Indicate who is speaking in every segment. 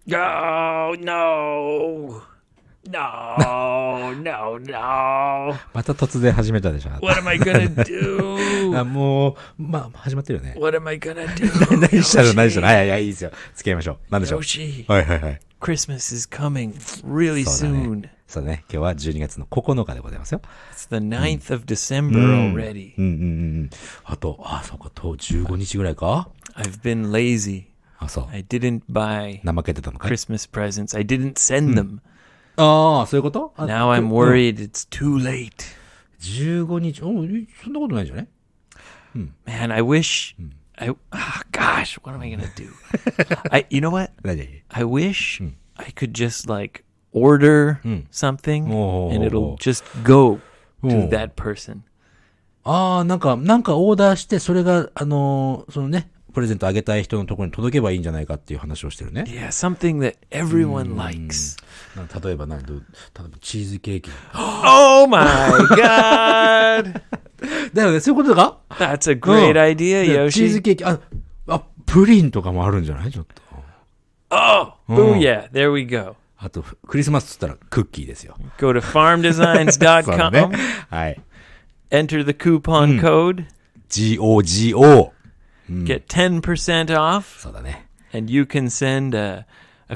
Speaker 1: Oh, no. No, no, no.
Speaker 2: また突然始めたでしょ。
Speaker 1: What am I gonna do?
Speaker 2: あ、もう、まあ、始まってるよね。
Speaker 1: What am I gonna do?
Speaker 2: 何したの何したの、はい、いいですよ。付き合いましょう。何でしょう。
Speaker 1: Yoshi,
Speaker 2: はいはいはい。
Speaker 1: Christmas is coming really
Speaker 2: そうだ
Speaker 1: soon.
Speaker 2: ね。そうだね。今日は12月の9日でございますよ。
Speaker 1: It's the 9th of December already.
Speaker 2: あと、そうか、15日ぐらいか。
Speaker 1: I've been lazy.
Speaker 2: そう。
Speaker 1: I didn't buy
Speaker 2: 怠けてたのかい。
Speaker 1: Christmas presents. I didn't send them.
Speaker 2: そういうこと。
Speaker 1: Now I'm worried it's too late.
Speaker 2: 15日、そんなことないんじゃない。
Speaker 1: Man, I wish gosh, what am I gonna do? You know what? I wish I could just like order something and it'll just go to that person.
Speaker 2: なんかオーダーして、それが、そのね、プレゼントあげたい人のところに届けばいいんじゃないかっていう話をしてるね。
Speaker 1: Yeah, something that everyone likes.
Speaker 2: 例えばチーズケーキ。
Speaker 1: Oh my god!
Speaker 2: だよね、そういうことか。
Speaker 1: That's a great idea,
Speaker 2: チーズ
Speaker 1: Yoshi.
Speaker 2: ケーキ、プリンとかもあるんじゃないちょっと。
Speaker 1: Oh, booyah. There we go.
Speaker 2: あと、クリスマスって言ったらクッキーですよ。
Speaker 1: Go to farmdesigns.com.
Speaker 2: ね。はい。
Speaker 1: Enter the coupon code.
Speaker 2: GOGO。Get
Speaker 1: 10% off.
Speaker 2: そうだね。
Speaker 1: And you can send a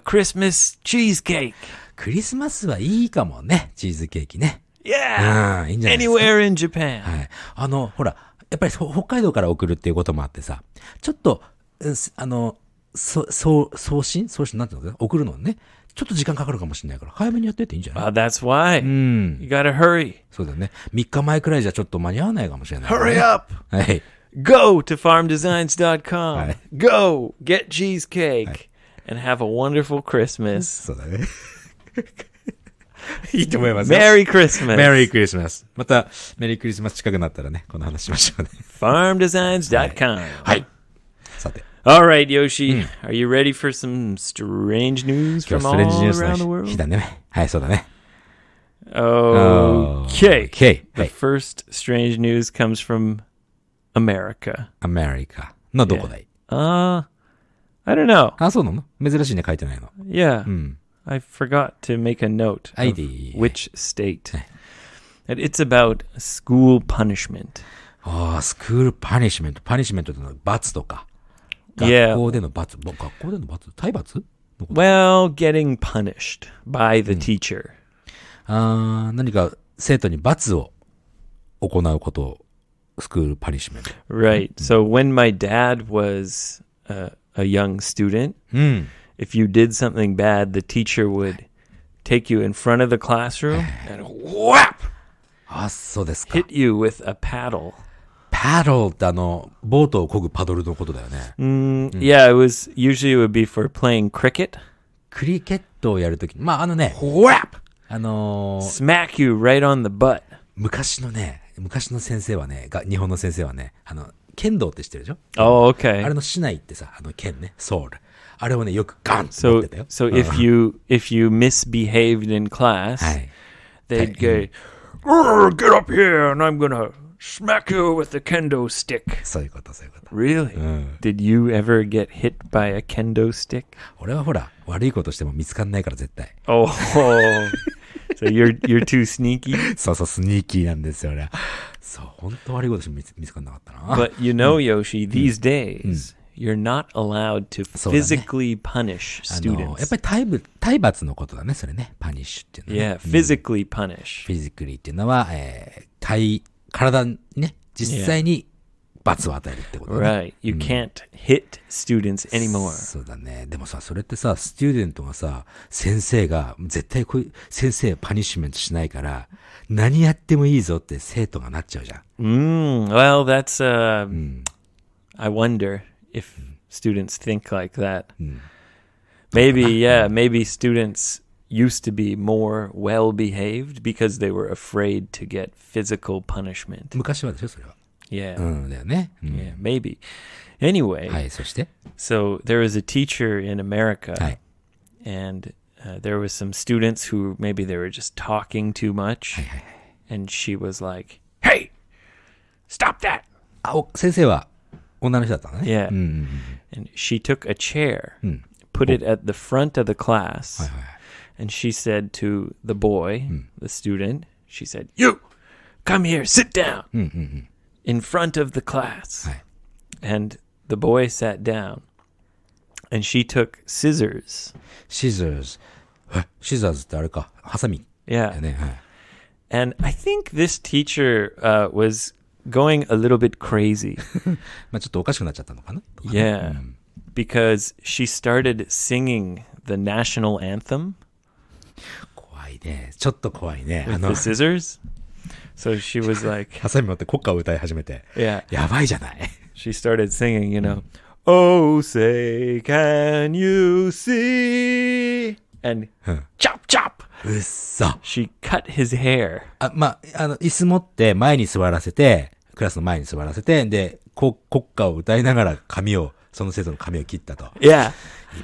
Speaker 1: Christmas cheesecake.
Speaker 2: クリスマスはいいかもね。チーズケーキね。
Speaker 1: Yeah.
Speaker 2: いいんじゃないですか。
Speaker 1: Anywhere in Japan.
Speaker 2: はい。ほら、やっぱり北海道から送るっていうこともあってさ、ちょっと、送信なんていうのかな、送るのね。ちょっと時間かかるかもしれないから、早めにやってっていいんじゃない？
Speaker 1: That's why. You gotta hurry.
Speaker 2: そうだね。3日前くらいじゃちょっと間に合わないかもしれない、ね。
Speaker 1: Hurry up!
Speaker 2: はい。
Speaker 1: Go to farmdesigns.com.
Speaker 2: はい。
Speaker 1: Go get cheesecake and have a wonderful Christmas.
Speaker 2: そうだね。いいと思いますよ。
Speaker 1: Merry Christmas.
Speaker 2: Merry Christmas. また、メリークリスマス近くなったらね、この話しましょうね。
Speaker 1: farmdesigns.com.
Speaker 2: はい。さて。
Speaker 1: All right, Yoshi. Are you ready for some strange news
Speaker 2: 今
Speaker 1: from
Speaker 2: 日ス
Speaker 1: all
Speaker 2: トレンジニュース
Speaker 1: around the
Speaker 2: の
Speaker 1: world?
Speaker 2: 日だね。はい、そうだね。
Speaker 1: Okay.
Speaker 2: Okay.
Speaker 1: The first strange news comes from America.
Speaker 2: アメリカのどこだい？
Speaker 1: I don't know.
Speaker 2: そうなの？珍しいね、書いてないの。
Speaker 1: Yeah. I forgot to make a note of
Speaker 2: ID.
Speaker 1: which state. And it's about school punishment.
Speaker 2: スクールパニッシュメント。パニッシュメントってのは罰とか。
Speaker 1: Yeah.
Speaker 2: 学校での罰体罰
Speaker 1: Well, getting punished by the teacher.
Speaker 2: 何か生徒に罰を行うことをスクールパニッシュメント。
Speaker 1: Right. So when my dad was a young student, if you did something bad, the teacher would take you in front of the classroom and whap!
Speaker 2: そうですか。
Speaker 1: Hit you with a paddle.
Speaker 2: パドルってボートを漕ぐパドルのことだよね。
Speaker 1: Yeah, usually it would be for playing cricket.
Speaker 2: クリケットをやるとき、
Speaker 1: Whap! Smack you right on the butt.
Speaker 2: 昔の先生はね、日本の先生はね、剣道って知ってるでしょ？
Speaker 1: Oh, okay.
Speaker 2: あれの竹刀ってさ、剣ね、sword。あれをね、よくガンって持ってたよ。
Speaker 1: So if you misbehaved in class, they'd go, get up here and I'm gonna smack you with the kendo stick.
Speaker 2: そういうこと。
Speaker 1: Really? Did you ever get hit by a kendo stick?
Speaker 2: 俺はほら、悪いことしても見つかんないから絶対。
Speaker 1: Oh, so you're too sneaky?
Speaker 2: そう、スニーキーなんですよ、俺。そう、本当悪いことしても見つかんなかったな。
Speaker 1: But you know, Yoshi, these days, you're not allowed to physically punish students.
Speaker 2: やっぱり体罰のことだね、それね。パニッシュっていうのは、ね。
Speaker 1: Yeah, physically punish.
Speaker 2: physically っていうのは、体にね、実際に罰を与えるってことだね。
Speaker 1: Right. You can't hit students anymore.
Speaker 2: そうだね。でもさ、それってさ、スチューデントがさ、先生が、絶対先生パニッシュメントしないから、何やってもいいぞって生徒がなっちゃうじゃん。
Speaker 1: Well, that's, I wonder if students think like that. Maybe students used to be more well-behaved because they were afraid to get physical punishment.
Speaker 2: 昔はでしょ、それは。
Speaker 1: Yeah.
Speaker 2: だよね。
Speaker 1: Yeah, maybe. Anyway,
Speaker 2: はい、そして
Speaker 1: so there was a teacher in America, and there was some students who maybe they were just talking too much, and she was like, "Hey, stop that!"
Speaker 2: 先生は女の人だったのね。
Speaker 1: Yeah. And she took a chair, put it at the front of the class.
Speaker 2: はいはい。
Speaker 1: And she said to the boy, the student, she said, "You, come here, sit down in front of the class."
Speaker 2: はい。
Speaker 1: And the boy sat down. And she took scissors.
Speaker 2: scissors。シザーズってあれか。ハサミ。
Speaker 1: Yeah.
Speaker 2: ね。はい。
Speaker 1: And I think this teacher was going a little bit crazy.
Speaker 2: まあちょっとおかしくなっちゃったのかな。
Speaker 1: Yeah. Because she started singing the national anthem
Speaker 2: 怖いね。ちょっと怖いね。
Speaker 1: with the scissors. So she was like,
Speaker 2: ハサミ持って国歌を歌い始めて。
Speaker 1: yeah,
Speaker 2: やばいじゃない。
Speaker 1: she started singing, "Oh, say, can you see?" And chop, chop.
Speaker 2: うっそ。
Speaker 1: She cut his hair.
Speaker 2: まあ、椅子持って前に座らせて、クラスの前に座らせて、で、国歌を歌いながらその生徒の髪を切ったと。
Speaker 1: Yeah.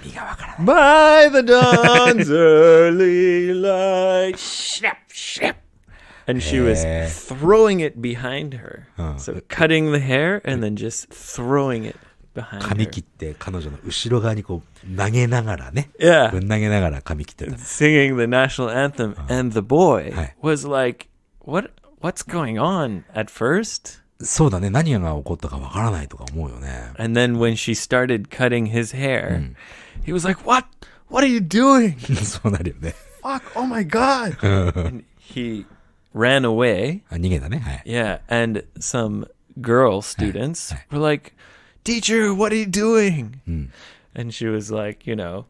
Speaker 2: 意味がわからない。
Speaker 1: By the dawn's early light, snap, snap. And she was throwing it behind her. So cutting the hair and then just throwing it behind
Speaker 2: 髪
Speaker 1: her.
Speaker 2: 切って彼女の後ろ側にこう投げながらね。
Speaker 1: Yeah.
Speaker 2: ぶん投げながら髪切ってた。
Speaker 1: Singing the national anthem. And the boy
Speaker 2: Hi.
Speaker 1: was like, what's going on at first?
Speaker 2: そうだね。何が起こったかわからないとか思うよね。
Speaker 1: And then when she started cutting his hair, he was like, What are you doing?
Speaker 2: そうなるよね。
Speaker 1: Fuck, oh my God. And he ran away.
Speaker 2: 逃げたね。はい。
Speaker 1: Yeah. And some girl students were like, Teacher, what are you doing? And she was like, and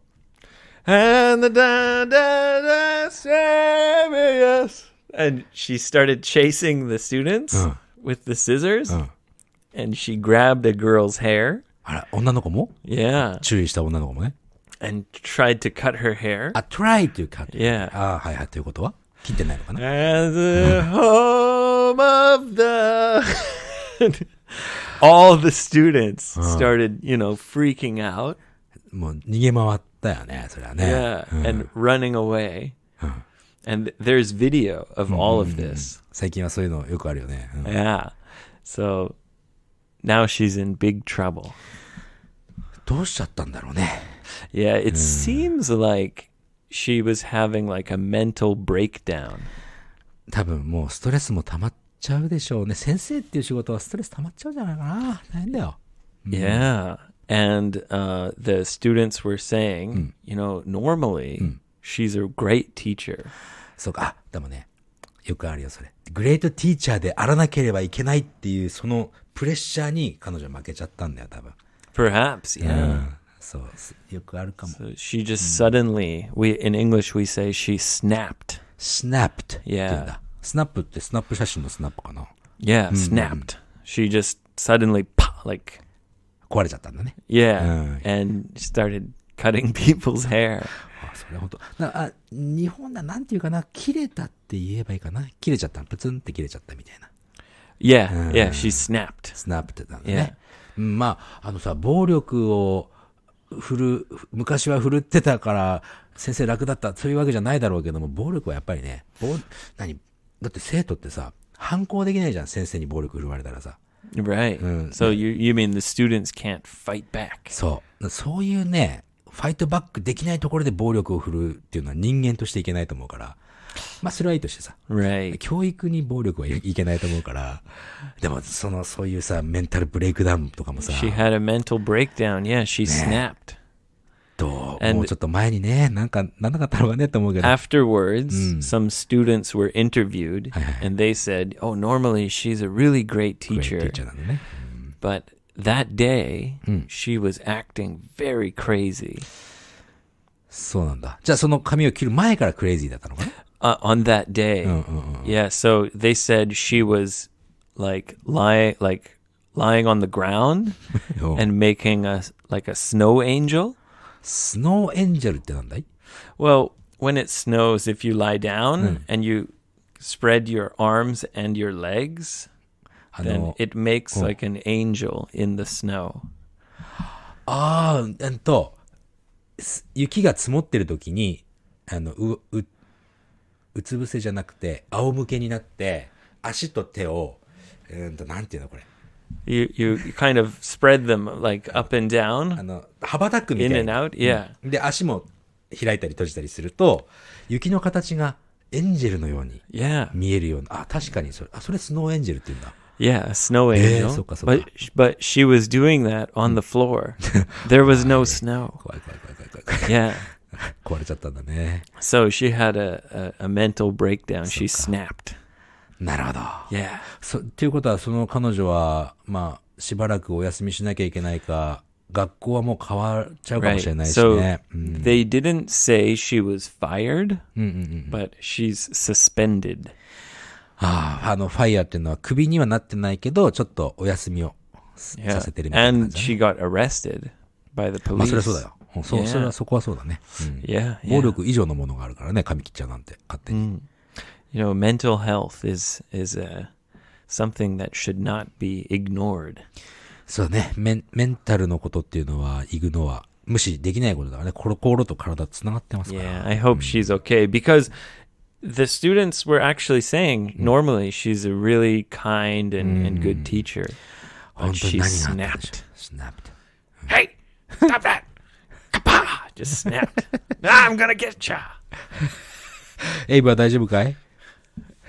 Speaker 1: the da serious. And she started chasing the students with the scissors. And she grabbed a girl's hair.
Speaker 2: あら、女の子も
Speaker 1: Yeah.
Speaker 2: 注意した女の子もね。
Speaker 1: And tried to cut her hair.
Speaker 2: try to cut.
Speaker 1: Yeah.
Speaker 2: はいはい。ということは切ってないのかな。
Speaker 1: As the home of the... All the students started, freaking out.
Speaker 2: もう逃げ回ったよね、それはね。
Speaker 1: Yeah. And running away. And there's video of all of this.
Speaker 2: 最近はそういうのよくあるよね。
Speaker 1: Yeah. So now she's in big trouble.
Speaker 2: どうしちゃったんだろうね。
Speaker 1: Yeah, it seems like she was having like a mental breakdown.
Speaker 2: 多分もうストレスも溜まっちゃうでしょうね。先生っていう仕事はストレス溜まっちゃうんじゃないかな。大変だよ。
Speaker 1: Yeah. And the students were saying, normally she's a great teacher.
Speaker 2: そうか。でもね、よくあるよ、それ。グレートティーチャーであらなければいけないっていう、そのプレッシャーに彼女は負けちゃったんだよ、多分。
Speaker 1: Perhaps, yeah.
Speaker 2: そう、よくあるかも。
Speaker 1: So she just suddenly, in English we say she snapped.
Speaker 2: snapped って言うん
Speaker 1: Yeah.
Speaker 2: だ。スナップってスナップ写真のスナップかな。
Speaker 1: Yeah, snapped. She just suddenly, like,
Speaker 2: 壊れちゃったんだね。
Speaker 1: yeah, and started cutting people's hair.
Speaker 2: それ本当。日本だなんていうかな、切れたって言えばいいかな。切れちゃった、プツンって切れちゃったみたいな。
Speaker 1: Yeah, yeah, she snapped.
Speaker 2: スナップってなんだね。まあ、さ、暴力を昔は振るってたから先生楽だったそういうわけじゃないだろうけども、暴力はやっぱりね、だって生徒ってさ、反抗できないじゃん、先生に暴力振るわれたらさ。
Speaker 1: Right. So you mean the students can't fight back?
Speaker 2: そういうね、ファイトバックできないところで暴力を振るっていうのは人間としていけないと思うから、まあそれはいいとしてさ、
Speaker 1: Right.
Speaker 2: 教育に暴力はいけないと思うから、でもそういうさ、メンタルブレイクダウンとかもさ、
Speaker 1: She had a mental breakdown. Yeah, she snapped.
Speaker 2: もうちょっと前にね、なんかなんなかったのかねって思うけど。
Speaker 1: Afterwards, some students were interviewed, and they said, "Oh, normally she's a really great teacher,
Speaker 2: ティーチャーなのね。
Speaker 1: but that day she was acting very crazy."
Speaker 2: そうなんだ。じゃあその髪を切る前からクレイジーだったのかな
Speaker 1: ？On that day, yeah. So they said she was like lying on the ground and making a snow angel.
Speaker 2: スノーエンジェルってなんだい？
Speaker 1: Well, when it snows, if you lie down and you spread your arms and your legs, then it makes like an angel in the snow.
Speaker 2: 雪が積もってる時に、うつ伏せじゃなくて、仰向けになって、足と手を、なんていうのこれ。
Speaker 1: You kind of spread them like up and down,
Speaker 2: 羽ばたくみたい
Speaker 1: in
Speaker 2: な。
Speaker 1: and out. Yeah.
Speaker 2: で、足も開いたり閉じたりすると、雪の形がエンジェルのように
Speaker 1: Yeah.
Speaker 2: 見えるような。あ、確かにそれスノーエンジェルって言うんだ。
Speaker 1: Yeah, a snow angel.
Speaker 2: そうかそうか。
Speaker 1: But she was doing that on the floor. There was no snow.
Speaker 2: 怖い。
Speaker 1: Yeah.
Speaker 2: 壊れちゃったんだね。
Speaker 1: So she had a mental breakdown. She snapped.
Speaker 2: なるほど。
Speaker 1: Yeah.
Speaker 2: っていうことは、その彼女は、まあ、しばらくお休みしなきゃいけないか、学校はもう変わっちゃうかも
Speaker 1: Right.
Speaker 2: しれないし
Speaker 1: So
Speaker 2: ね。
Speaker 1: they didn't say she was fired, but she's suspended.
Speaker 2: ファイヤーっていうのはクビにはなってないけど、ちょっとお休みをさ
Speaker 1: Yeah.
Speaker 2: せてるみたいな感
Speaker 1: And
Speaker 2: じだね。
Speaker 1: she got arrested by the
Speaker 2: まあ、それ
Speaker 1: police.
Speaker 2: はそうだよ。
Speaker 1: Yeah.
Speaker 2: そこはそうだね。
Speaker 1: Yeah.
Speaker 2: 暴
Speaker 1: Yeah.
Speaker 2: 力以上のものがあるからね、髪切っちゃうなんて、勝手に。
Speaker 1: You know, mental health is something that should not be ignored.
Speaker 2: そうね、メンタルのことっていうのは、イグノア、無視できないことだからね。心と体つながってますから。
Speaker 1: Yeah, I hope she's okay because the students were actually saying normally she's a really kind and good teacher.
Speaker 2: 本
Speaker 1: But
Speaker 2: 当に
Speaker 1: she
Speaker 2: 何があったんでしょ
Speaker 1: snapped.
Speaker 2: う。スナップ。
Speaker 1: Hey, stop that! Kapah! Just snapped. I'm gonna get ya.
Speaker 2: エイブは大丈夫かい？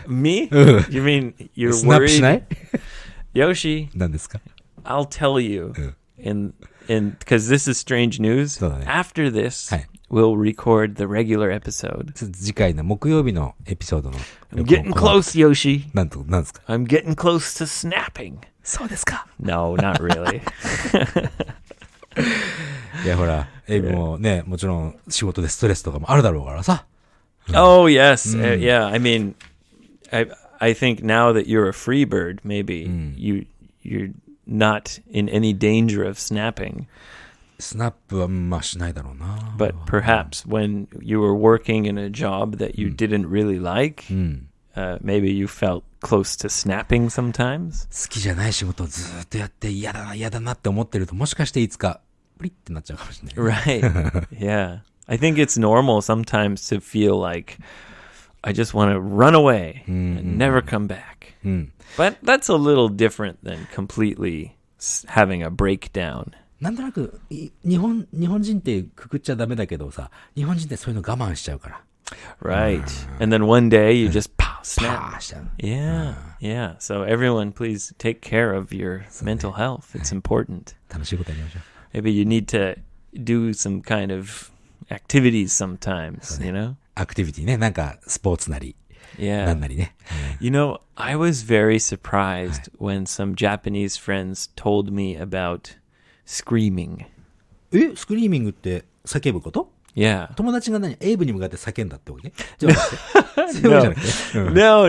Speaker 1: Me? You mean you're
Speaker 2: スナップしな
Speaker 1: worried?
Speaker 2: い？
Speaker 1: Yoshi,
Speaker 2: 何ですか？
Speaker 1: I'll tell you in because this is strange news.
Speaker 2: そうだね。
Speaker 1: After this,
Speaker 2: はい。
Speaker 1: we'll record the regular episode.
Speaker 2: 次回の木曜日のエピソードの
Speaker 1: I'm getting close, Yoshi.
Speaker 2: なんですか？
Speaker 1: I'm getting close to snapping.
Speaker 2: そうですか。
Speaker 1: No, not really.
Speaker 2: いやほら、エイブもね、もちろん仕事でストレスとかもあるだろうからさ。
Speaker 1: Oh, yes. Yeah, I mean, I think now that you're a free bird, maybe you're not in any danger of snapping.
Speaker 2: スナップはまあしないだろうな。
Speaker 1: But perhaps when you were working in a job that you didn't really like, maybe you felt close to snapping sometimes.
Speaker 2: 好きじゃない仕事をずーっとやって嫌だなって思ってると、もしかしていつかプリってなっちゃうかもしれない。
Speaker 1: Right. Yeah. I think it's normal sometimes to feel like I just want to run away and never come back. But that's a little different than completely having a breakdown.
Speaker 2: なんとなく日本人ってくくっちゃダメだけどさ、日本人ってそういうの我慢しちゃうから。
Speaker 1: Right. And then one day you just pow,
Speaker 2: パ
Speaker 1: snap.
Speaker 2: ーしちゃう。
Speaker 1: Yeah. Yeah. So everyone, please take care of your mental health. It's important.
Speaker 2: 楽しいことやりましょう。
Speaker 1: Maybe you need to do some kind of activities sometimes, you know?
Speaker 2: アクティビティね、なんかスポーツなり、
Speaker 1: Yeah.
Speaker 2: なんなりね。
Speaker 1: You know, I was very surprised when some Japanese friends told me about screaming.
Speaker 2: スクリーミングって叫ぶこと？
Speaker 1: Yeah.
Speaker 2: 友達がエイブに向かって叫んだってことね。じゃなくてそういうことじゃなくて。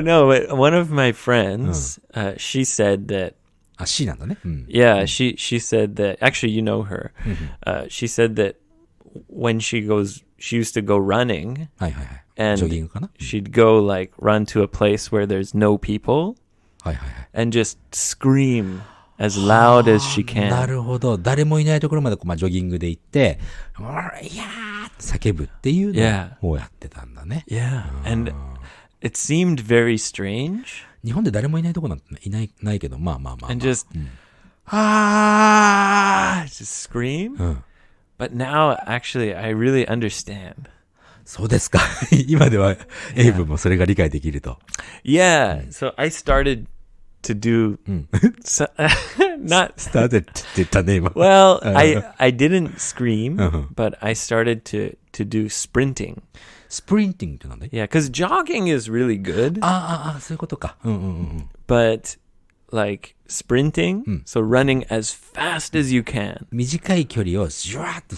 Speaker 1: No. But one of my friends, she said that,
Speaker 2: あ、C なんだね。
Speaker 1: yeah, she said that, actually, you know her. She said that when she used to go running,
Speaker 2: はいはいはい。
Speaker 1: and
Speaker 2: ジョギングかな？
Speaker 1: she'd go like run to a place where there's no people
Speaker 2: はいはいはい。
Speaker 1: and just scream as loud as she
Speaker 2: な
Speaker 1: can.
Speaker 2: るほど。誰もいないところまでジョギングで行って、いやーって叫ぶっていうのをやってたんだね。
Speaker 1: Yeah. And it seemed very strange.
Speaker 2: 日本で誰もいないとこなんてないけど、まあ。
Speaker 1: And just, just scream. But now, actually, I really understand.
Speaker 2: そうですか。今ではエイブもそれが理解できると。
Speaker 1: Yeah. So I started to do, not,
Speaker 2: started って言ったね、今。
Speaker 1: well, I didn't scream, but I started to do sprinting.
Speaker 2: スプリンティングってなんだい？
Speaker 1: Yeah, because jogging is really good,
Speaker 2: そういうことか。
Speaker 1: but like sprinting, so running as fast as you can.
Speaker 2: 短い距離をジュワーッと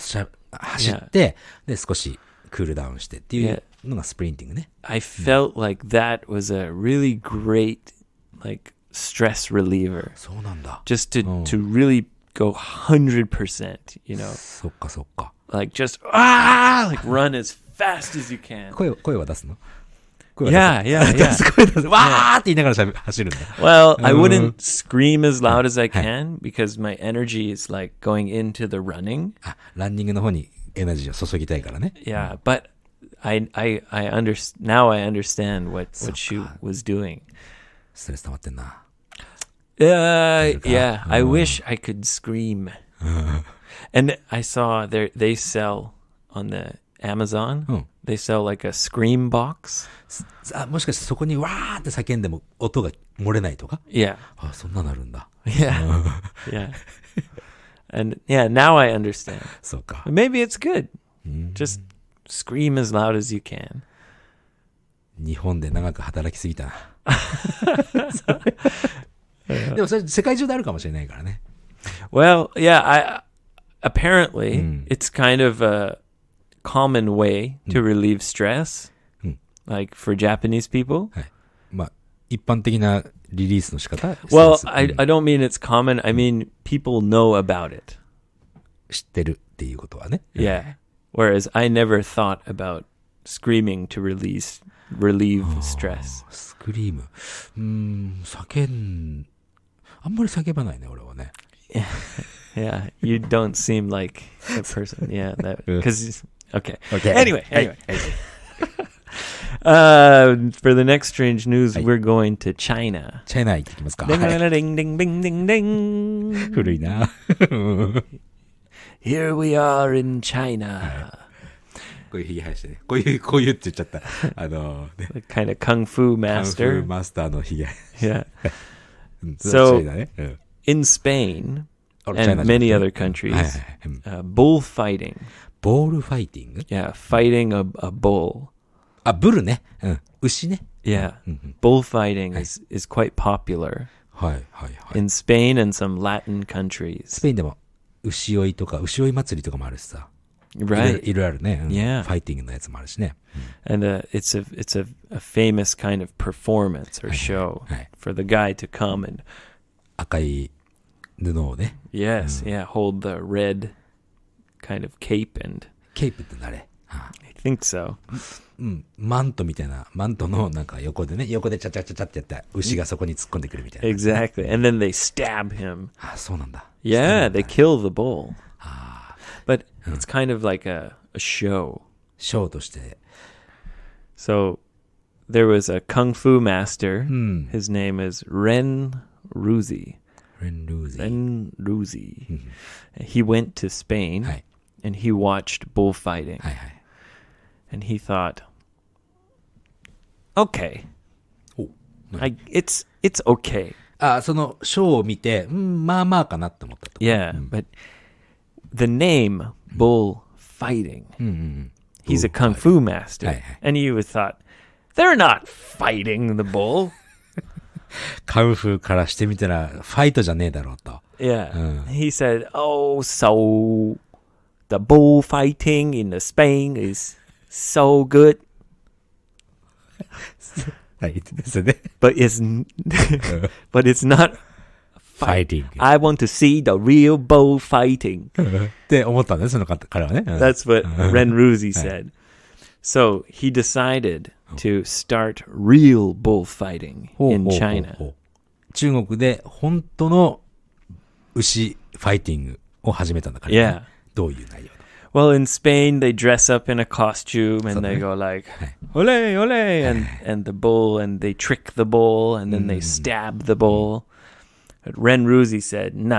Speaker 2: 走って、で、少しクールダウンしてっていうのがスプリンティングね。
Speaker 1: I felt like that was a really great, like, stress reliever.
Speaker 2: そうなんだ。
Speaker 1: Just to really go 100%, you know?
Speaker 2: そっか。
Speaker 1: Like just, like run as fast as you can.
Speaker 2: 声は出すの
Speaker 1: ？Yeah.
Speaker 2: 声出す。わーって言いながら走るんだ。
Speaker 1: Well, I wouldn't scream as loud as I can because my energy is like going into the running.
Speaker 2: ランニングの方にエナジーを注ぎたいからね。
Speaker 1: Yeah, but now I understand what she was doing.
Speaker 2: ストレス溜まってんな。
Speaker 1: Yeah, I wish I could scream. And I saw they sell on the Amazon, they sell like a scream box.
Speaker 2: もしかしてそこにわーって叫んでも音が漏れないとか？
Speaker 1: Yeah.
Speaker 2: あ、そんなのあるんだ。
Speaker 1: Yeah. Yeah. And yeah, now I understand.
Speaker 2: そうか。
Speaker 1: Maybe it's good. Just scream as loud as you can.
Speaker 2: 日本で長く働きすぎたな。でもそれ世界中であるかもしれないからね。
Speaker 1: Well, yeah, apparently it's kind of a common way to relieve stress, like for Japanese people.
Speaker 2: はい。まあ、一般的なリリースの仕方。
Speaker 1: Well, I don't mean it's common. I mean people know about it.
Speaker 2: 知ってるっていうことはね。
Speaker 1: Yeah. Whereas I never thought about screaming to relieve stress.
Speaker 2: スクリーム。あんまり叫ばないね、俺はね。
Speaker 1: Yeah, you don't seem like a person. Yeah, because okay. Anyway. For the next strange news, we're going to China.
Speaker 2: チャイナ行ってきますか。
Speaker 1: Ding, ding, ding, ding, ding, ding.
Speaker 2: 古いな。
Speaker 1: Here we are in China.
Speaker 2: こういうひげ生やしてね。こういうって言っちゃった。ね、
Speaker 1: kind of kung fu master.
Speaker 2: カンフーマスターのひげ。
Speaker 1: Yeah.
Speaker 2: そ
Speaker 1: So
Speaker 2: うだね。
Speaker 1: in Spain
Speaker 2: China
Speaker 1: and many other countries, bullfighting.
Speaker 2: ボールファイティング？
Speaker 1: Yeah, fighting a bull.
Speaker 2: あ、ブルね。うん。牛ね。
Speaker 1: Yeah, bullfighting is quite popular
Speaker 2: はいはいはい。
Speaker 1: in Spain and some Latin
Speaker 2: ス
Speaker 1: countries.
Speaker 2: ペインでも牛追いとか牛追い祭りとかもあるしさ。
Speaker 1: Right.
Speaker 2: いろいろあるね。
Speaker 1: Yeah.
Speaker 2: ファイティングのやつもあるしね。
Speaker 1: And it's a famous kind of performance or show for the guy to come and
Speaker 2: 赤い布をね。
Speaker 1: yes, yeah, hold the red kind of cape and
Speaker 2: ケープって誰？
Speaker 1: I think so.
Speaker 2: マントみたいな、マントのなんか横でチャチャチャチャってやった牛がそこに突っ込んでくるみたいな。
Speaker 1: Exactly. And then they stab him.
Speaker 2: あ、そうなんだ。
Speaker 1: Yeah, they kill the bull. But it's kind of like a show.
Speaker 2: ショーとして。
Speaker 1: So there was a kung fu master. His name is Ren Ruzi.
Speaker 2: Ren Ruzi.
Speaker 1: Ren Ruzi. He went to Spain
Speaker 2: はい。
Speaker 1: and he watched bullfighting.
Speaker 2: はいはい。
Speaker 1: And he thought, okay,
Speaker 2: お、
Speaker 1: it's okay.
Speaker 2: あ、そのショーを見て、まあまあかなって思ったと。
Speaker 1: Yeah, but the name bullfighting, he's a kung fu master. And you would thought, they're not fighting the bull.
Speaker 2: カンフーからしてみたらファイトじゃねえだろうと。
Speaker 1: Yeah. He said, oh, so the bullfighting in Spain is so good.
Speaker 2: はい。それで、
Speaker 1: But it's not
Speaker 2: fighting.
Speaker 1: I want to see the real bullfighting.
Speaker 2: って思ったんだね、その彼はね。
Speaker 1: That's what Ren Ruzi said. So he decided to start real bullfighting in China.
Speaker 2: 中国で本当の牛ファイティングを始めたんだから、ね。
Speaker 1: Yeah.
Speaker 2: どういう内容？
Speaker 1: Well, in Spain, they dress up in a costume and they go like, ole, ole, and the bull, and they trick the bull, and then they stab the bull. But Ren Ruzi said, no.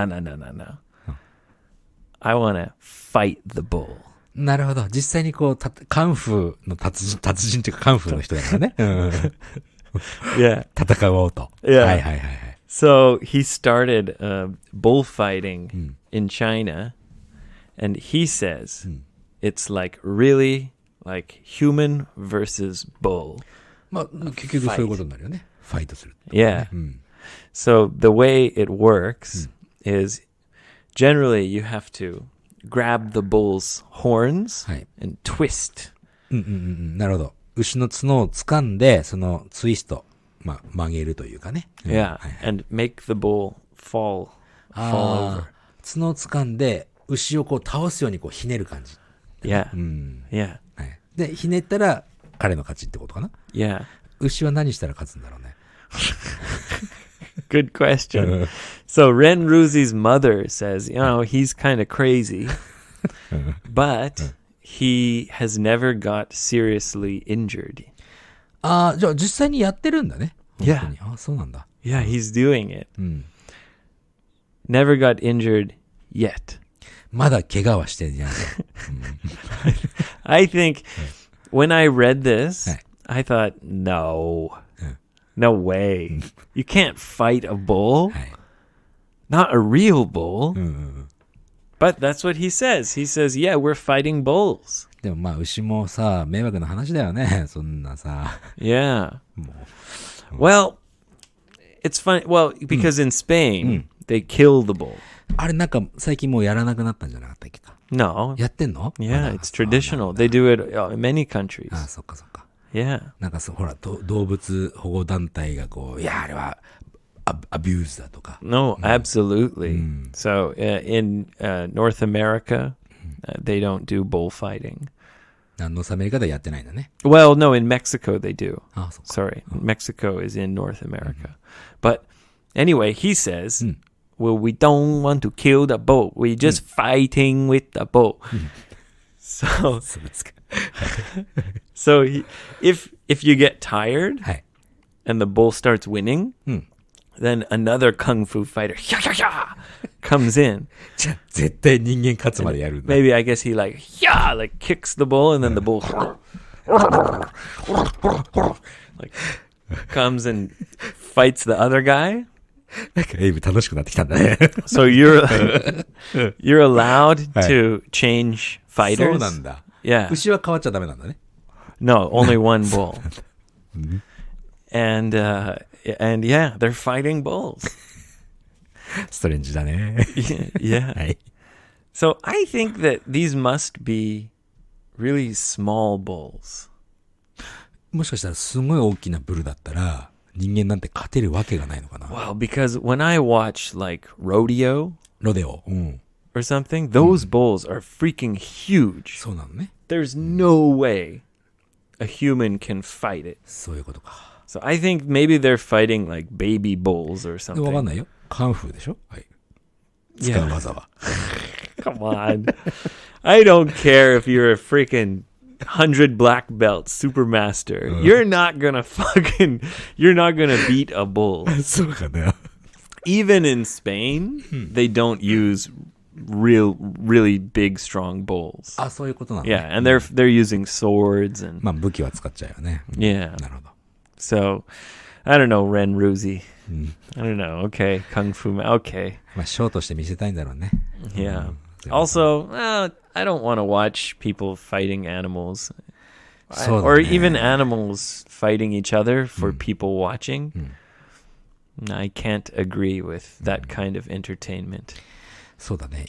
Speaker 1: I want to fight the bull.
Speaker 2: なるほど。実際にこう、カンフーの達人っていうかカンフーの人だからね。
Speaker 1: Yeah.
Speaker 2: 戦おうと。
Speaker 1: Yeah.
Speaker 2: はいはいはいはい。
Speaker 1: So he started bullfighting in China, and he says it's like really like human versus bull.
Speaker 2: まあ、結局そういうことになるよね。ファイトする。
Speaker 1: Yeah. So the way it works is generally you have to grab the bull's horns and twist.
Speaker 2: なるほど。牛の角を掴んで、そのツイスト、まあ、曲げるというかね。
Speaker 1: Yeah. And make the bull fall over.
Speaker 2: 角を掴んで、牛をこう倒すようにこうひねる感じ。
Speaker 1: Yeah. Yeah.
Speaker 2: はい。で、ひねったら彼の勝ちってことかな。
Speaker 1: Yeah.
Speaker 2: 牛は何したら勝つんだろうね。
Speaker 1: Good question. So Ren Ruzi's mother says, he's kind of crazy, but he has never got seriously injured.
Speaker 2: ああ、じゃあ実際にやってるんだね。
Speaker 1: Yeah.
Speaker 2: ああ、そうなんだ。
Speaker 1: Yeah, he's doing it. Never got injured yet.
Speaker 2: まだ怪我はしてんじゃん。
Speaker 1: I think when I read this, I thought, no way. You can't fight a bull. Not a real bull. But that's what he says. He says, yeah, we're fighting bulls.
Speaker 2: でもまあ牛もさ、迷惑な話だよね。そんなさ。
Speaker 1: Yeah. Well, it's funny. Well, because in Spain, they kill the bull.
Speaker 2: あれなんか最近もうやらなくなったんじゃなかったっけか。
Speaker 1: No.
Speaker 2: やってんの？
Speaker 1: Yeah, it's traditional. They do it in many countries.
Speaker 2: あ、そっかそっか。
Speaker 1: Yeah.
Speaker 2: なんかほら動物保護団体がこう、いやあれはアビューズだとか。
Speaker 1: No, absolutely. So in North America, they don't do bullfighting.
Speaker 2: ノースアメリカではやってないんだね。
Speaker 1: Well, no, in Mexico they do.
Speaker 2: あ、そっか。
Speaker 1: Sorry, Mexico is in North America. But anyway, he says, well, we don't want to kill the bull. We're just fighting with the bull. So,
Speaker 2: そうですか。
Speaker 1: so if you get tired
Speaker 2: はい。
Speaker 1: and the bull starts winning, then another kung fu fighter comes in.
Speaker 2: じゃあ絶対人間勝つまでやるんだ。
Speaker 1: Maybe I guess he like kicks the bull and then the bull like comes and fights the other guy.
Speaker 2: なんかエイブ楽しくなってきたんだね。
Speaker 1: So you're allowed to change
Speaker 2: そう
Speaker 1: fighters.
Speaker 2: なんだ。
Speaker 1: Yeah.
Speaker 2: 牛は変わっちゃダメなんだね。
Speaker 1: No, only one bull. And yeah, they're fighting bulls.
Speaker 2: ストレンジだね。
Speaker 1: Yeah.
Speaker 2: はい。
Speaker 1: So I think that these must be really small bulls.
Speaker 2: もしかしたらすごい大きなブルだったら人間なんて勝てるわけがないのかな。
Speaker 1: Well, because when I watch like rodeo
Speaker 2: ロデオ。うん。
Speaker 1: or something, those bulls are freaking huge.
Speaker 2: そうなのね。
Speaker 1: There's no way a human can fight it.
Speaker 2: そういうことか。
Speaker 1: So I think maybe they're fighting like baby bulls or
Speaker 2: でもわかん
Speaker 1: something.
Speaker 2: ないよ。カンフーでしょ？はい。使う
Speaker 1: Yeah.
Speaker 2: 技は。
Speaker 1: Come on. I don't care if you're a freaking 100 black belt super master. You're not gonna beat a bull.
Speaker 2: そうかな。
Speaker 1: Even in Spain, they don't use really big, strong bulls.
Speaker 2: あ、そういうことなのね。
Speaker 1: Yeah, and they're using swords and
Speaker 2: まあ武器は使っちゃうよね。うん
Speaker 1: yeah.
Speaker 2: なるほど。
Speaker 1: So I don't know, Ren Ruzi. I don't know. Okay, Kung Fu. Okay,
Speaker 2: まあショーとして見せたいんだろうね。
Speaker 1: yeah. Also, I don't want to watch people fighting animals, or even animals fighting each other for people watching. I can't agree with that kind of entertainment.
Speaker 2: そうだね。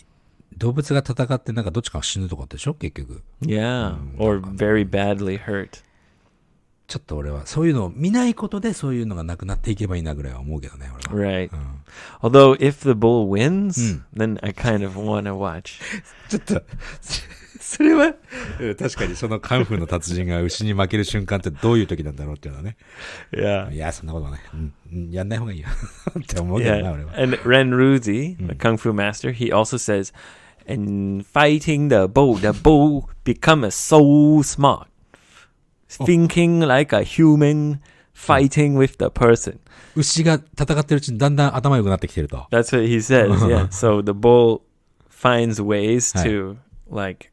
Speaker 2: 動物が戦ってなんかどっちかが死ぬとかでしょ結局。
Speaker 1: Yeah, or very badly hurt.
Speaker 2: ちょっと俺はそういうのを見ないことでそういうのがなくなっていけばいいなぐらいは思うけどね、俺は。
Speaker 1: Right. Although if the bull wins, then I kind of want to watch.
Speaker 2: ちょっと、それは、確かにそのカンフーの達人が牛に負ける瞬間ってどういう時なんだろうっていうのはね。
Speaker 1: Yeah.
Speaker 2: いや、そんなことはない。やんない方がいいよ。って思うけどな、
Speaker 1: Yeah.
Speaker 2: 俺は。
Speaker 1: And Ren Ruzi, the Kung Fu master, he also says, in fighting the bull becomes so smart. Thinking like a human fighting with the person.
Speaker 2: 牛が戦ってるうちにだんだん頭良くなってきてると。
Speaker 1: That's what he says. Yeah. So the bull finds ways to like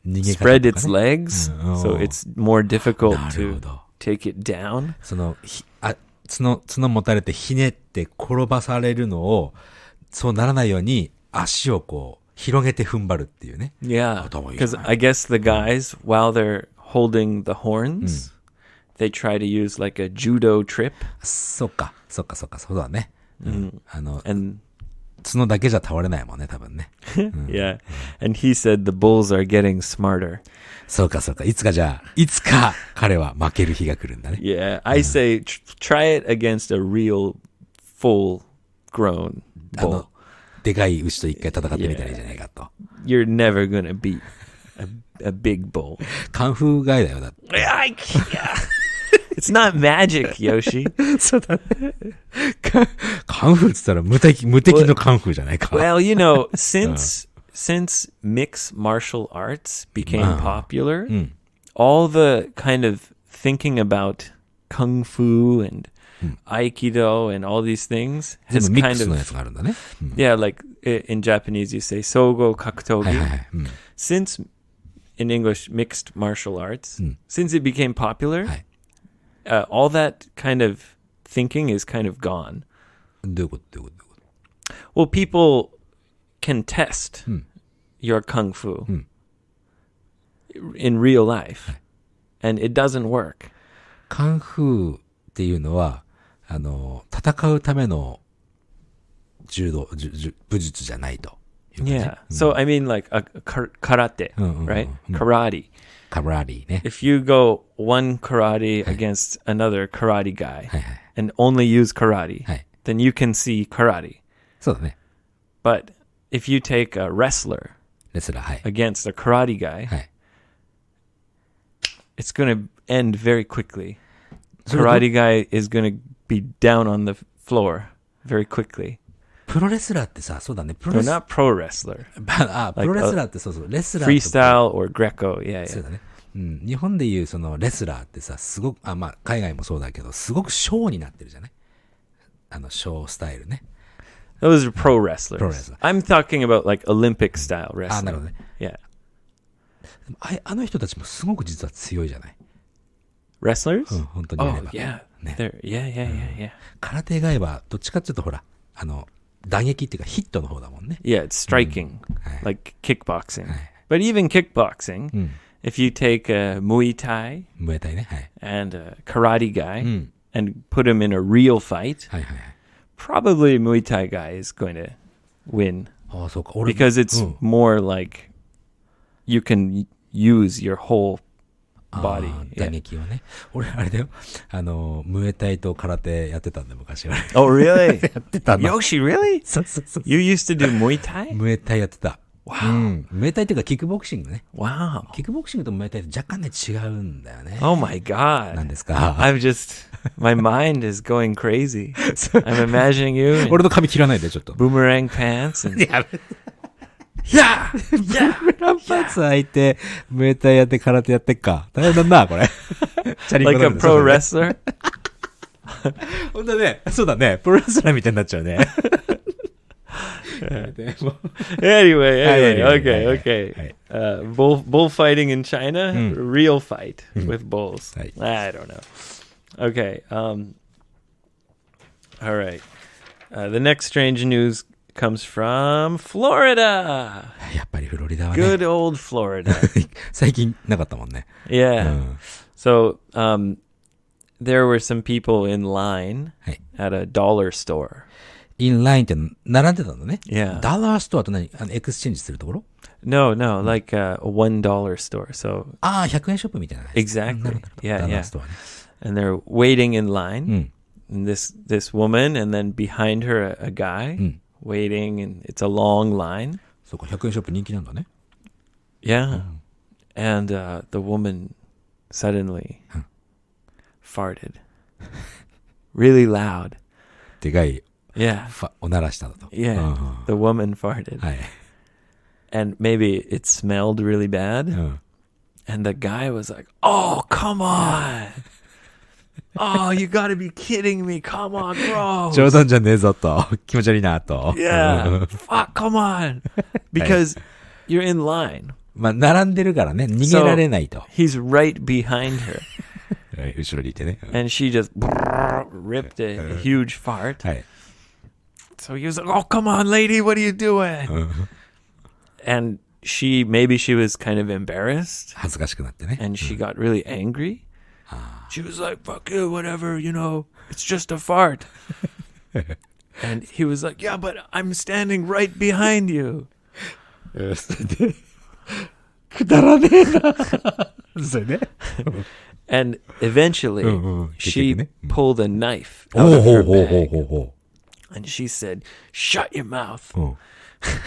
Speaker 2: 人間
Speaker 1: spread
Speaker 2: 勝
Speaker 1: its
Speaker 2: ちとかね
Speaker 1: legs, so it's more difficult
Speaker 2: なるほ
Speaker 1: to
Speaker 2: ど。
Speaker 1: take it down.
Speaker 2: その、角持たれてひねって転ばされるのを、そうならないように足をこう、広げて踏ん張るっていうね。
Speaker 1: Yeah.
Speaker 2: 頭いい
Speaker 1: Because
Speaker 2: ね。
Speaker 1: I guess the guys, while they're holding the horns, they try to use like a judo trip.
Speaker 2: そっか、そうだね。
Speaker 1: And
Speaker 2: 角だけじゃ倒れないもんね、多分ね。
Speaker 1: yeah. And he said the bulls are getting smarter.
Speaker 2: そうか。いつか彼は負ける日が来るんだね。
Speaker 1: Yeah. I say try it against a real full grown bull.
Speaker 2: でかい牛と一回戦ってみたらいいじゃないかと。
Speaker 1: You're never going to beat a big bull.
Speaker 2: カンフーガイだよ、だって。
Speaker 1: Yeah. It's not magic, Yoshi.
Speaker 2: そうだね。カンフーって言ったら無敵のカンフーじゃないか。
Speaker 1: Well, you know, since mixed martial arts became popular, all the kind of thinking about kung fu and Aikido and all these things
Speaker 2: 全
Speaker 1: has
Speaker 2: 部ミック
Speaker 1: kind
Speaker 2: スのや
Speaker 1: of,
Speaker 2: つがあるんだね。
Speaker 1: yeah, like in Japanese you say sogo kakutogi.
Speaker 2: はいはいはい。
Speaker 1: Since in English mixed martial arts, since it became popular,
Speaker 2: はい。
Speaker 1: all that kind of thinking is kind of gone.
Speaker 2: どういうことどういうことどういうこ
Speaker 1: Well, people can test your kung fu in real life, and it doesn't work.
Speaker 2: とカンフーっていうのは、戦うための武術じゃないという感じ。
Speaker 1: Yeah. So, I mean, like a karate, right? Karate.
Speaker 2: カブラリーね。
Speaker 1: If you go one karate against another karate guy and only use karate,
Speaker 2: はい。
Speaker 1: then you can see karate.
Speaker 2: そうだね。
Speaker 1: But if you take a wrestler
Speaker 2: レスラー、はい。
Speaker 1: against a karate guy,
Speaker 2: はい。
Speaker 1: it's going to end very quickly.
Speaker 2: それど
Speaker 1: Karate guy is going to be down on the floor very quickly.
Speaker 2: プロレスラーってさ、そうだね。プロ
Speaker 1: They're
Speaker 2: レス
Speaker 1: not pro wrestler.
Speaker 2: プロレスラーってそうそう。レスラーと
Speaker 1: Freestyle or Greco. Yeah,
Speaker 2: そう
Speaker 1: yeah.
Speaker 2: だね。日本でいうそのレスラーってさ、すごく、海外もそうだけど、すごくショーになってるじゃない？ショースタイルね。
Speaker 1: Those are pro wrestlers.
Speaker 2: Pro wrestler.
Speaker 1: I'm talking about like Olympic style
Speaker 2: あ、
Speaker 1: wrestling.
Speaker 2: なるほどね。
Speaker 1: Yeah.
Speaker 2: でもあの人たちもすごく実は強いじゃない？
Speaker 1: Wrestlers?
Speaker 2: 本当にや
Speaker 1: Oh,
Speaker 2: れば。
Speaker 1: yeah.
Speaker 2: ね。
Speaker 1: They're, yeah.
Speaker 2: 空手がえば、どっちかっていうとほら、打撃っていうかヒットの方だもんね。
Speaker 1: Yeah, it's striking,
Speaker 2: はい。
Speaker 1: like kickboxing.
Speaker 2: はい。
Speaker 1: But even kickboxing, if you take a Muay Thai
Speaker 2: ムエタイね。はい。
Speaker 1: and a karate guy and put him in a real fight,
Speaker 2: はいはいはい。
Speaker 1: probably Muay Thai guy is going to win
Speaker 2: ああ、そうか。俺
Speaker 1: because it's more like you can use your whole body.
Speaker 2: 打
Speaker 1: Yeah.
Speaker 2: 撃をね。俺、あれだよ。ムエタイと空手やってたんだよ、昔は。
Speaker 1: Oh, really?
Speaker 2: やってたの。
Speaker 1: Yoshi, really?
Speaker 2: そうそうそう。
Speaker 1: You used to do Muay Thai?
Speaker 2: ムエタイやってた。
Speaker 1: Wow.
Speaker 2: ムエタイっていうか、キックボクシングね。
Speaker 1: Wow.
Speaker 2: キックボクシングとムエタイって若干ね、違うんだよね。
Speaker 1: Oh my
Speaker 2: なん
Speaker 1: God.
Speaker 2: ですか。
Speaker 1: I'm just, my mind is going crazy. I'm imagining you in
Speaker 2: 俺の髪切らないで、ちょっと。
Speaker 1: boomerang pants and
Speaker 2: やめ
Speaker 1: yeah, yeah.
Speaker 2: ランパーツ履いて、ムエタイやって空手やってっか。大変だな、これ。チャリンコ
Speaker 1: like
Speaker 2: だ
Speaker 1: a
Speaker 2: ね
Speaker 1: pro wrestler.
Speaker 2: ほんとね、そうだね。プロレスラーみたいになっちゃうね。
Speaker 1: Anyway,
Speaker 2: Anyway,
Speaker 1: okay. Bullfighting in China, real fight with bulls.
Speaker 2: Right.
Speaker 1: I don't know. Okay. All right. The next strange news comes from Florida.
Speaker 2: やっぱりフロリダはね。
Speaker 1: Good old Florida.
Speaker 2: 最近なかったもんね。
Speaker 1: Yeah. So, there were some people in line
Speaker 2: はい。
Speaker 1: at a dollar store.
Speaker 2: インラインって並んでたのね。
Speaker 1: Yeah.
Speaker 2: ダラーストアと何エクスチェンジするところ
Speaker 1: No, like a $1 store. So,
Speaker 2: ああ、100円ショップみたいなやつ。
Speaker 1: exactly.
Speaker 2: なるほど
Speaker 1: Yeah,
Speaker 2: ダラー
Speaker 1: yeah.
Speaker 2: ストアね。
Speaker 1: And they're waiting in line. And this woman, and then behind her a guy waiting, and it's a long line.
Speaker 2: そうか、100円ショップ人気なんだね。
Speaker 1: Yeah. And the woman suddenly farted really loud.
Speaker 2: でかい
Speaker 1: Yeah.
Speaker 2: おならしたのと。
Speaker 1: Yeah. The woman farted.
Speaker 2: はい。
Speaker 1: And maybe it smelled really bad. And the guy was like, "Oh, come on. Oh, you got to be kidding me. Come on, bro."
Speaker 2: 冗談じゃねえぞと。気持ち悪いなと。
Speaker 1: Yeah. Fuck, come on. Because you're in line.
Speaker 2: まあ、並んでるからね、逃げられないと。
Speaker 1: He's right behind her.
Speaker 2: はい、後ろにいてね。
Speaker 1: And she just ripped a huge fart.
Speaker 2: はい。
Speaker 1: So he was like, "Oh, come on, lady. What are you doing?" And maybe she was kind of embarrassed.
Speaker 2: 恥ずかしくなってね。
Speaker 1: And she got really angry. She was like, "Fuck you, whatever, it's just a fart." And he was like, "Yeah, but I'm standing right behind you."
Speaker 2: それで、くだらねえな。それで。
Speaker 1: And eventually, she pulled a knife
Speaker 2: ほ
Speaker 1: out
Speaker 2: う
Speaker 1: of
Speaker 2: ほ
Speaker 1: her
Speaker 2: うほうほう
Speaker 1: bag.
Speaker 2: ほうほ
Speaker 1: And she said, "Shut your mouth."
Speaker 2: う。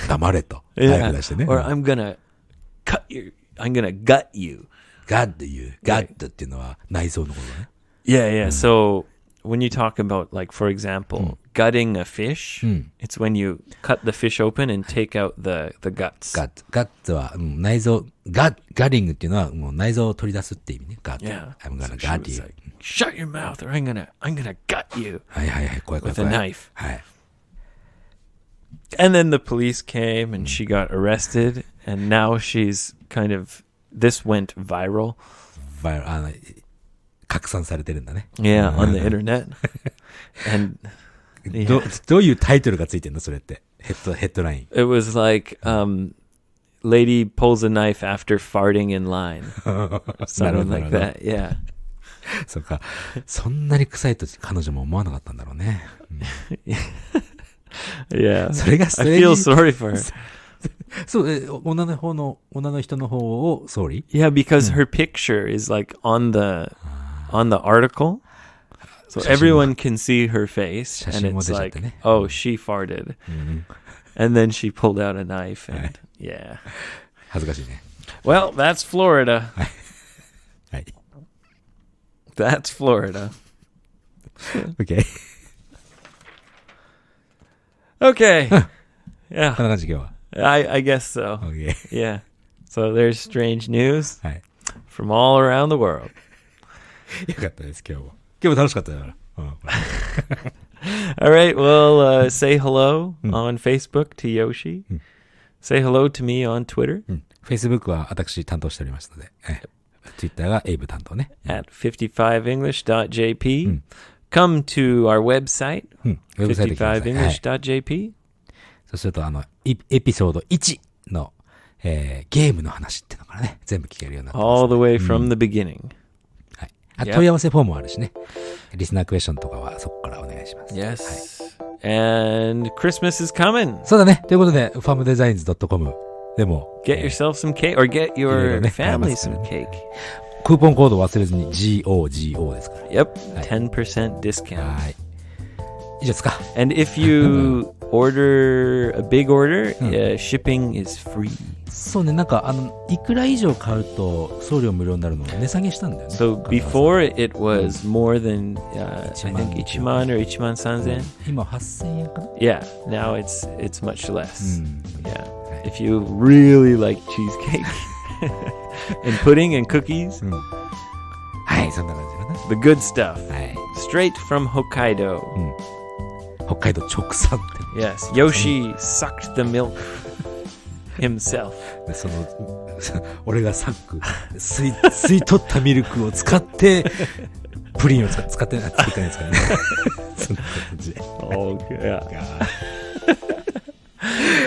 Speaker 2: 黙れと。早く出してね。
Speaker 1: Or I'm gonna gut you.
Speaker 2: God っていう。God っていうのは内臓のことね。
Speaker 1: Yeah. So when you talk about, like, for example, gutting a fish, it's when you cut the fish open and take out the guts.
Speaker 2: ガッツは、内臓、ガリングっていうのはもう内臓を取り出すって意味ね。ガッツ。
Speaker 1: Yeah.
Speaker 2: I'm gonna
Speaker 1: So she
Speaker 2: gut
Speaker 1: was
Speaker 2: you.
Speaker 1: like, shut your mouth or I'm gonna gut you
Speaker 2: はいはいはい、怖い怖い
Speaker 1: with a
Speaker 2: 怖い。
Speaker 1: knife.
Speaker 2: はい。
Speaker 1: And then the police came and she got arrested and now she's kind of, this went viral.
Speaker 2: 拡散されてるんだね。
Speaker 1: Yeah, on the internet. And
Speaker 2: どういうタイトルがついてんのそれって。ヘッドライン。
Speaker 1: it was like, lady pulls a knife after farting in line. Something like that. Yeah.
Speaker 2: そうか。そんなに臭いと彼女も思わなかったんだろうね。
Speaker 1: Yeah.
Speaker 2: それが
Speaker 1: I feel sorry for her.
Speaker 2: そう、女の人の方を sorry?
Speaker 1: Yeah, because her picture is like on the article. So everyone can see her face and it's like, oh, she farted. And then she pulled out a knife and yeah.
Speaker 2: 恥ずかしいね。
Speaker 1: Well, that's Florida.
Speaker 2: はい。
Speaker 1: That's Florida.
Speaker 2: OK。Okay.
Speaker 1: Yeah.
Speaker 2: こんな感じ今日は。
Speaker 1: I guess so.
Speaker 2: OK。Yeah.
Speaker 1: So there's strange news
Speaker 2: はい。
Speaker 1: from all around the world.
Speaker 2: よかったです、今日も。今日も楽しかったよ。
Speaker 1: All right. Well, say hello on Facebook to Yoshi. Say hello to me on Twitter.
Speaker 2: Facebook は私担当しておりますので、Twitter がエイブ担当ね。
Speaker 1: At 55english.jp. Come to our website,
Speaker 2: ウェブサイト来てください。
Speaker 1: 55english.jp.
Speaker 2: そうすると、エピソード1の、ゲームの話っていうのからね、全部聞けるようになってます。
Speaker 1: All the way from the beginning.
Speaker 2: はい。問い合わせフォームもあるしね。リスナークエスチョンとかはそこからお願いします。
Speaker 1: Yes. And Christmas is coming.
Speaker 2: そうだね。ということで、farmdesigns.com でも、
Speaker 1: Get yourself some cake or get your family some cake.
Speaker 2: クーポンコード忘れずに GOGO ですから。
Speaker 1: Yep. 10% discount.
Speaker 2: はい。以上ですか。
Speaker 1: And if you order a big order, shipping is free.
Speaker 2: そうね、なんかいくら以上買うと送料無料になるのを値下げしたんだよね。
Speaker 1: So before it was more than I think 1万 or 1万3000.
Speaker 2: 今8000円かな。
Speaker 1: Yeah, now it's much less. Yeah. If you really like cheesecake and pudding and cookies,
Speaker 2: はい、そんな感じだな。
Speaker 1: the good stuff.
Speaker 2: はい。
Speaker 1: Straight from Hokkaido.
Speaker 2: 北海道直産って。
Speaker 1: Yes, Yoshi sucked the milk himself.
Speaker 2: で俺がサック吸い取ったミルクを使ってプリンを使って作ったんですからね。そんな感じで。
Speaker 1: Oh, yeah.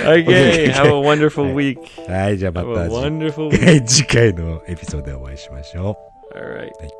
Speaker 1: Okay, have a wonderful week.
Speaker 2: はい、じゃあまた
Speaker 1: Have a wonderful week.
Speaker 2: 次回のエピソードでお会いしましょう。
Speaker 1: All right.
Speaker 2: はい